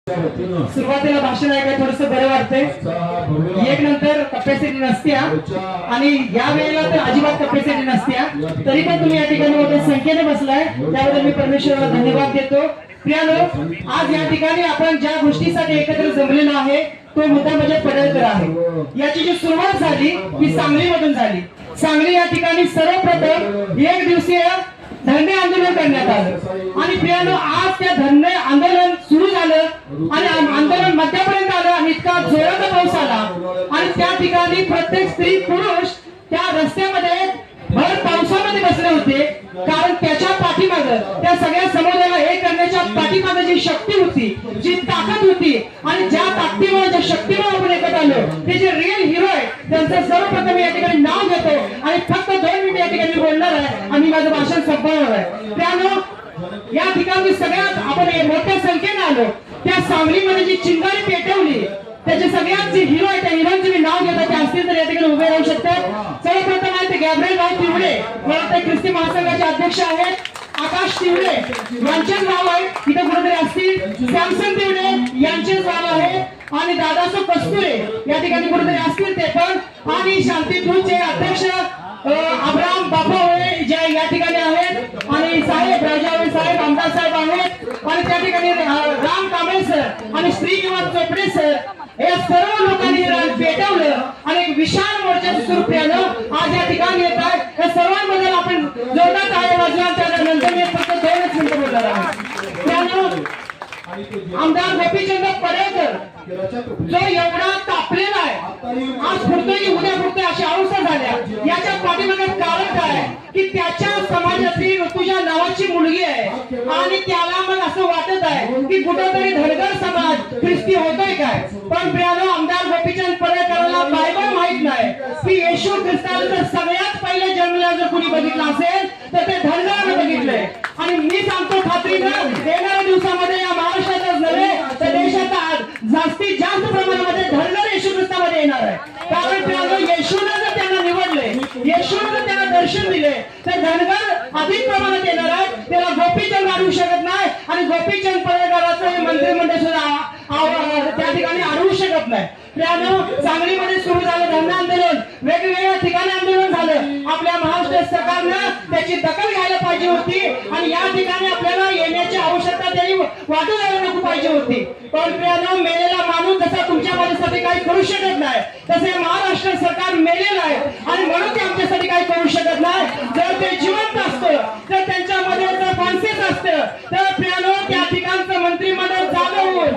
सुरुवातीला भाषण ऐकायला थोडस बरं वाटतंय। एक नंतर कॅपॅसिटी नसत्या आणि या वेळेला तर अजिबात कॅपॅसिटी नसत्या, तरी पण तुम्ही या ठिकाणी मोठ्या संख्येने बसलाय, त्याबद्दल मी परमेश्वराला धन्यवाद देतो। प्रियानो, आज या ठिकाणी आपण ज्या गोष्टीसाठी एकत्र जमलेलो आहे तो मुद्दा म्हणजे पडळकर आहे। याची जी सुरुवात झाली ती सांगलीमधून झाली। सांगली या ठिकाणी सर्वप्रथम एक दिवसीय धरणे आंदोलन करण्यात आलं आणि प्रियानो, आज त्या धरणे आंदोलन सुरू झालं आणि आंदोलन मध्यापर्यंत आलं आणि इतका जोराचा पाऊस आला आणि त्या ठिकाणी प्रत्येक स्त्री पुरुष त्या रस्त्यामध्ये भर पावसामध्ये बसले होते, कारण त्याच्या पाठीमागे त्या सगळ्या समुदायाला एक करण्याच्या पाठीमागे जी शक्ती होती, जी ताकद होती आणि ज्या ताकदीमुळे ज्या शक्तीमुळे आपण एकत्र आलो, ते जे रिअल हिरो आहे त्यांचं सर्वप्रथम या ठिकाणी नाव घेतो आणि फक्त 2 मिनिट या ठिकाणी बोलणार आहे आणि माझं भाषण संपवणार आहे। त्यामुळे या ठिकाणी सगळ्यात आपण मोठ्या संख्येने आलो, त्या सांगलीमध्ये जी चिंगारी पेटवली त्याचे सगळ्यात जे हिरो आहे त्या हिरोचे मी नाव घेतो, ते असतील तर या ठिकाणी उभे राहू शकतात। सर्वप्रथम आहे ते गॅब्रिएल भाऊ तिवडे, मला ते ख्रिस्ती महासंघाचे अध्यक्ष आहेत। आकाश तिवडे यांचेच नाव आहे, इथे कुठेतरी असतील। सॅमसन तिवडे यांचेच नाव आहे आणि दादासो कस्तुरे या ठिकाणी कुठेतरी असतील ते पण, आणि शांती दूतचे अध्यक्ष अब्राम बापावळे जे या ठिकाणी आहेत आणि साहेब राजावळे साहेब आमदार साहेब आहेत आणि त्या ठिकाणी राम कांबळे सर आणि श्रीनिवास चोपडे सर या सर्व लोकांनी पेटवलं आणि एक विशाल मोर्चाचं स्वरूप केलं। आज या ठिकाणी येत आहे, या सर्वांबद्दल आपण जोरदार टाळ्या वाजवा। त्यानंतर मी फक्त 2 मिनिटं बोलणार आहे। त्यानंतर आमदार गोपीचंद पडळकर जो एवढा तापलेला आहे, आज फुटतोय की उद्या फुटतोय अशी अवस्था झाल्या, याच्या पाठीमागे कारण काय की त्याच्या समाजातली ऋतुजा नावाची मुलगी आहे आणि त्याला मग असं वाटत आहे की कुठेतरी धनगर समाज ख्रिस्ती होतोय काय। पण प्रियानो, आमदार गोपीचंद पडळकरला बायबल माहित नाही की येशू ख्रिस्ताला जर सगळ्यात पहिले जन्मला जर कुणी बघितलं असेल तर ते धनगरानं बघितलंय आणि मी सांगतो खात्रीनं येणाऱ्या दिवसामध्ये या महाराष्ट्रातच नव्हे तर देशात जास्तीत जास्त प्रमाणामध्ये धनगर येशू ख्रिस्तामध्ये येणार आहे। कारण प्रियानो, येशूने जर त्यांना निवडले, येशूने जर त्यांना दर्शन दिले तर धनगर अधिक प्रमाणात येणार आहे। त्याला गोपीचंद अडवू शकत नाही आणि गोपीचंद पडळकरांचं हे मंत्रिमंडळ सुद्धा त्या ठिकाणी अडवू शकत नाही। प्रियानो, सांगलीमध्ये सुरू झालं धरणे आंदोलन, वेगवेगळ्या ठिकाणी आंदोलन झालं। आपल्या महाराष्ट्र सरकारनं त्याची दखल घ्यायला पाहिजे होती आणि या ठिकाणी आपल्याला येण्याची आवश्यकता त्यांनी वाटू द्यायला नको पाहिजे होती। पण प्रियानो, मेलेला माणूस जसा तुमच्या माझ्यासाठी काही करू शकत नाही, तसे महाराष्ट्र सरकार मेलेलं आहे आणि म्हणून ते आमच्यासाठी काही करू शकत नाही। जर ते जिवंत असतं, तर त्यांच्यामध्ये जर कॉन्सेस असतं तर प्रियानो त्या ठिकाणचं मंत्रिमंडळ